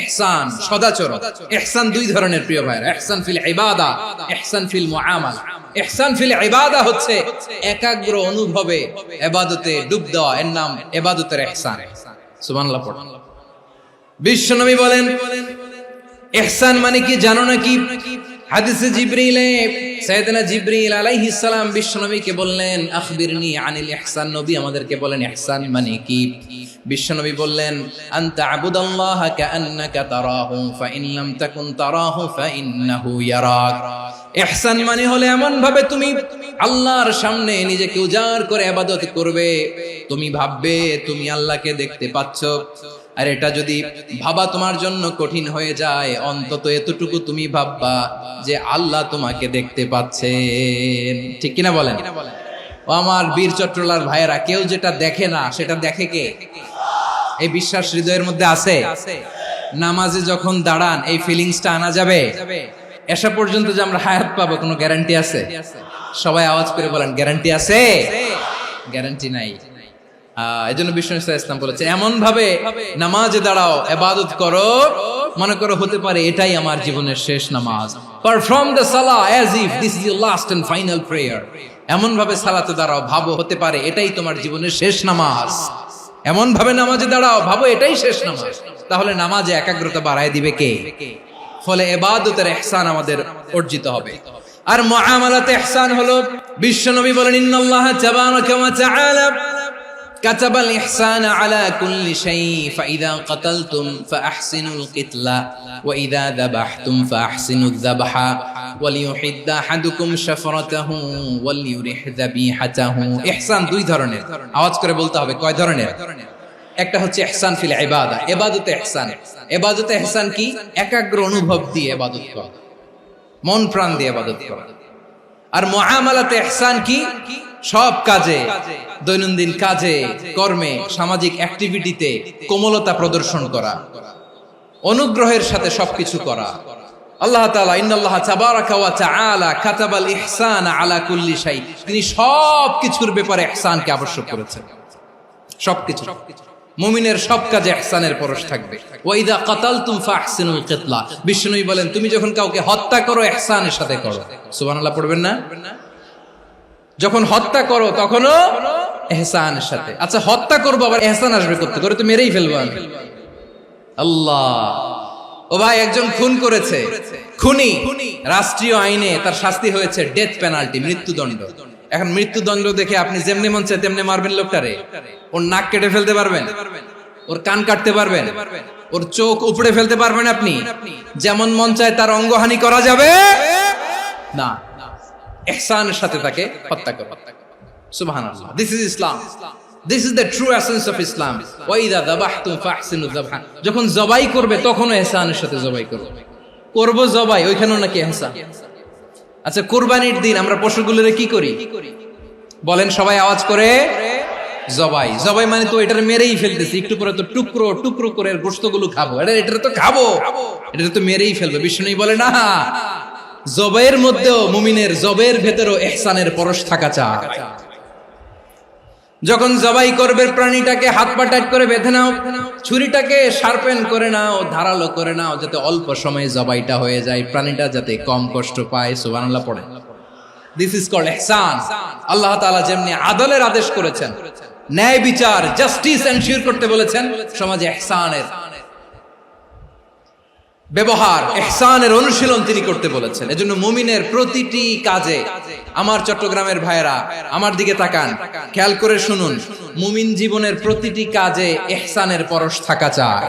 ইহসান সদাচরণ। ইহসান দুই ধরনের প্রিয় ভাইরা, ইহসান ফিল ইবাদা, ইহসান ফিল মুআমালা। ইহসান ফিল ইবাদা হচ্ছে একাগ্র অনুভবে ইবাদতে ডুব দেওয়া, এর নাম ইবাদতের ইহসান। সুবহানাল্লাহ পড়ুন। বিশ্বনবী বলেন ইহসান মানে কি জানো নাকি? হাদিসে জিবরিলে সাইয়েদনা জিবরিল আলাইহিস সালাম বিশ্বনবীকে বললেন আখবিরনি আনিল ইহসান। নবী আমাদেরকে বলেন ইহসান মানে কি? বিশ্বনবী বললেন আনতা আবুদাল্লাহা কাআন্নাকা তারাহু ফাইন লাম তাকুন তারাহু ফাইন্নাহু ইয়ারাক। ইহসান মানে হলো এমন ভাবে তুমি আল্লাহর সামনে নিজেকে উজাড় করে ইবাদত করবে, তুমি ভাববে তুমি আল্লাহকে দেখতে পাচ্ছ। আর এটা যদি ভাবা তোমার জন্য কঠিন হয়ে যায়, অন্তত এতটুকু তুমি ভাববা যে আল্লাহ তোমাকে দেখতে পাচ্ছেন। ঠিক কিনা বলেন? ও আমার বীর চট্টলার ভাইয়েরা, কেউ যেটা দেখে না সেটা দেখে কে? এই বিশ্বাস হৃদয়ের মধ্যে আছে? নামাজে যখন দাঁড়ান এই ফিলিংসটা আনা যাবে? এসা পর্যন্ত যে আমরা হায়াত পাবো কোনো গ্যারান্টি আছে? সবাই আওয়াজ করে বলেন গ্যারান্টি আছে? গ্যারান্টি নাই। এজন্য বিষ্ণু ইসলাম বলেছে এমন ভাবে নামাজে দাঁড়াও, ইবাদত করো, মনে করো হতে পারে এটাই আমার জীবনের শেষ নামাজ। পারফর্ম দ্য সালাহ as if this is your last and final prayer. এমন ভাবে সালাতে দাঁড়াও, ভাবো হতে পারে এটাই তোমার জীবনের শেষ নামাজ। এমন ভাবে নামাজে দাঁড়াও, ভাবো এটাই শেষ নামাজ। তাহলে নামাজে একাগ্রতা বাড়ায় দিবে কে? ফলে ইবাদতের ইহসান আমাদের অর্জিত হবে। আর মুআমালাতে ইহসান হলো, বিশ্বনবী বলেন ইন্নাল্লাহা তাবারাকা ওয়া তাআলা كتب الإحسان على كل شيء فإذا قتلتم فأحسنوا القتلة وإذا ذبحتم فأحسنوا الذبح وليحد أحدكم شفرته وليرح ذبيحته। ইহসান দুই ধরনের, আওয়াজ করে বলতে হবে কয় ধরনের? একটা হচ্ছে ইহসান ফিল ইবাদা, ইবাদতে ইহসান। ইবাদতে ইহসান কি? একাগ্র অনুভব দিয়ে ইবাদত করা, মন প্রাণ দিয়ে ইবাদত করা। আর মুআমালাতে ইহসান কি? সব কাজে, দৈনন্দিন কাজে, কর্মে, সামাজিক অ্যাক্টিভিটিতে কোমলতা প্রদর্শন করা, অনুগ্রহের সাথে সবকিছু করা। আল্লাহ তাআলা ইন্নাল্লাহা তাবারাকা ওয়া তাআলা কাতাবাল ইহসানা আলা কুল্লি শাই, তিনি সবকিছুর ব্যাপারে ইহসানকে আবশ্যক করেছেন। সবকিছু, মুমিনের সব কাজে ইহসানের পরশ থাকবে। ওয়া ইযা কাতালতুম ফাহসিনুল কিতলা, বিষ্ণুই বলেন তুমি যখন কাউকে হত্যা করো ইহসানের সাথে করো। সুবহানাল্লাহ পড়বেন না? যখন হত্যা করো তখনও ইহসানের সাথে। আচ্ছা হত্যা করবো আবার ইহসান আসবে করতে করে তো মেরেই ফেলবো আমি। আল্লাহ, ও ভাই একজন খুন করেছে, খুনি, রাষ্ট্রীয় আইনে তার শাস্তি হয়েছে ডেথ পেনাল্টি, মৃত্যুদণ্ড। এখন মৃত্যুদণ্ড দেখে আপনি যেমনি মন চায় তেমনি মারবেন লোকটারে? ওর নাক কেটে ফেলতে পারবেন? ওর কান কাটতে পারবেন? ওর চোখ উপড়ে ফেলতে পারবেন আপনি? যেমন মন চায় তার অঙ্গহানি করা যাবে না। ইহসানের সাথে তাকে হত্যা করো। সুবহানাল্লাহ, this is Islam, this is the true essence of Islam. ওয়া ইযা যাবাহতুম ফাহসিনুয যাবহা, যখন জবাই করবে তখনও ইহসানের সাথে জবাই করবে। করব জবাই, ওইখানেও নাকি ইহসান। আচ্ছা কুরবানির দিন আমরা পশুগুলোরে কি করি বলেন সবাই আওয়াজ করে? জবাই। জবাই মানে তো এটারে মেরেই ফেলতেছি, একটু পরে তো টুকরো টুকরো করে গোশতগুলো খাবো, এটা তো খাবো, এটা তো মেরেই ফেলবে। বিষ্ণু বলে না, জবাইয়ের মধ্যেও মুমিনের জবাইয়ের ভেতরেও ইহসানের পরশ থাকা চাই। যখন জবাই করবে প্রাণীটাকে হাত পা টাইট করে বেঁধে নাও, ছুরিটাকে শার্পেন করে নাও, ধারালো করে নাও, যাতে অল্প সময়ে জবাইটা হয়ে যায়, প্রাণীটা যাতে কম কষ্ট পায়। সুবহানাল্লাহ পড়ে। দিস ইজ কল্ড ইহসান। আল্লাহ তাআলা যেমনি আদলের আদেশ করেছেন, ন্যায় বিচার, জাস্টিস এনশিওর করতে বলেছেন, সমাজে ইহসানের ব্যবহার, ইহসানের অনুশীলন তিনি করতে বলেছেন। এজন্য মুমিনের প্রতিটি কাজে, আমার চট্টগ্রামের ভাইয়েরা আমার দিকে তাকান, খেয়াল করে শুনুন, মুমিন জীবনের প্রতিটি কাজে ইহসানের পরশ থাকা চাই।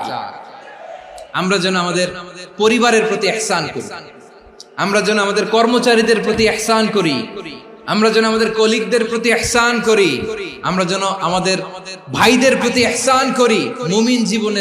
আমরা যেন আমাদের পরিবারের প্রতি ইহসান করি, আমরা যেন আমাদের কর্মচারীদের প্রতি ইহসান করি, আমরা যেন আমাদের কলিগদের প্রতি ইহসান করি, আমরা যেন আমাদের ভাইদের প্রতি ইহসান করি। মুমিন জীবনের